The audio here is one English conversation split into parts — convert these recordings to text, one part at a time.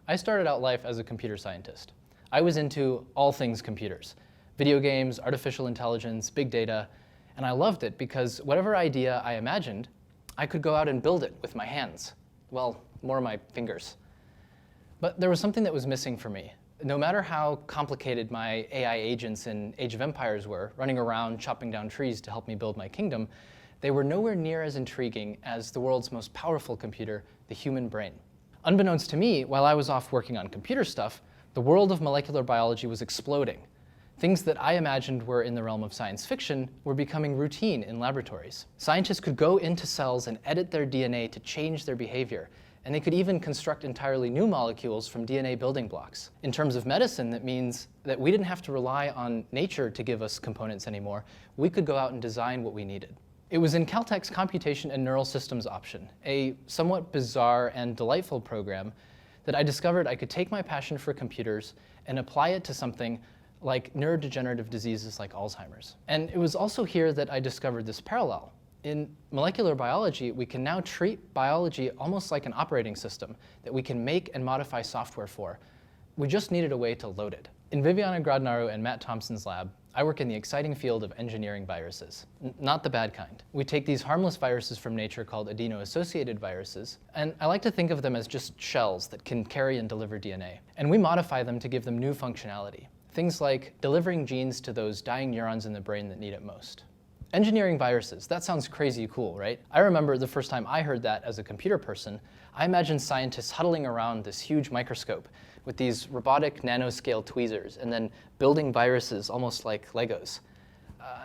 I started out life as a computer scientist. I was into all things computers, video games, artificial intelligence, big data, and I loved it because whatever idea I imagined, I could go out and build it with my hands. Well, more my fingers. But there was something that was missing for me. No matter how complicated my AI agents in Age of Empires were, running around chopping down trees to help me build my kingdom, they were nowhere near as intriguing as the world's most powerful computer, the human brain. Unbeknownst to me, while I was off working on computer stuff, the world of molecular biology was exploding. Things that I imagined were in the realm of science fiction were becoming routine in laboratories. Scientists could go into cells and edit their DNA to change their behavior, and they could even construct entirely new molecules from DNA building blocks. In terms of medicine, that means that we didn't have to rely on nature to give us components anymore. We could go out and design what we needed. It was in Caltech's Computation and Neural Systems option, a somewhat bizarre and delightful program, that I discovered I could take my passion for computers and apply it to something like neurodegenerative diseases like Alzheimer's. And it was also here that I discovered this parallel. In molecular biology, we can now treat biology almost like an operating system that we can make and modify software for. We just needed a way to load it. In Viviana Grodnaru and Matt Thompson's lab, I work in the exciting field of engineering viruses, not the bad kind. We take these harmless viruses from nature called adeno-associated viruses, and I like to think of them as just shells that can carry and deliver DNA. And we modify them to give them new functionality. Things like delivering genes to those dying neurons in the brain that need it most. Engineering viruses, that sounds crazy cool, right? I remember the first time I heard that as a computer person, I imagined scientists huddling around this huge microscope with these robotic nanoscale tweezers and then building viruses almost like Legos.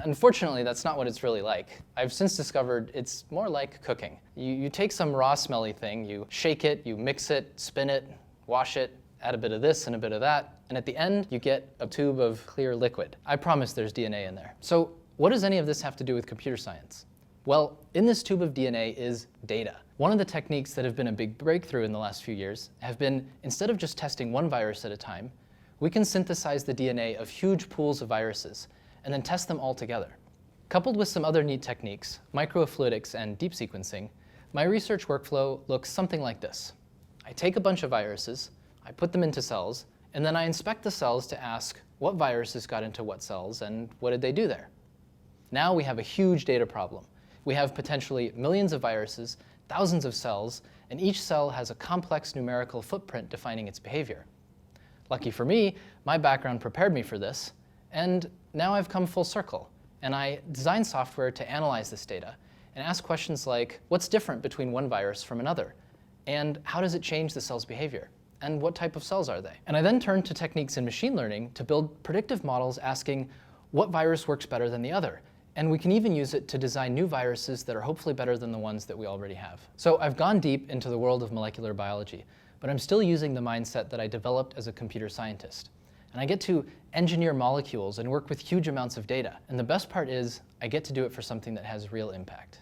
Unfortunately, that's not what it's really like. I've since discovered it's more like cooking. You take some raw smelly thing, you shake it, you mix it, spin it, wash it, add a bit of this and a bit of that, and at the end you get a tube of clear liquid. I promise there's DNA in there. So what does any of this have to do with computer science? Well, in this tube of DNA is data. One of the techniques that have been a big breakthrough in the last few years have been, instead of just testing one virus at a time, we can synthesize the DNA of huge pools of viruses and then test them all together. Coupled with some other neat techniques, microfluidics and deep sequencing, my research workflow looks something like this. I take a bunch of viruses, I put them into cells, and then I inspect the cells to ask what viruses got into what cells and what did they do there. Now we have a huge data problem. We have potentially millions of viruses, thousands of cells, and each cell has a complex numerical footprint defining its behavior. Lucky for me, my background prepared me for this, and now I've come full circle, and I design software to analyze this data and ask questions like, what's different between one virus from another? And how does it change the cell's behavior? And what type of cells are they? And I then turn to techniques in machine learning to build predictive models asking what virus works better than the other. And we can even use it to design new viruses that are hopefully better than the ones that we already have. So I've gone deep into the world of molecular biology, but I'm still using the mindset that I developed as a computer scientist. And I get to engineer molecules and work with huge amounts of data. And the best part is I get to do it for something that has real impact.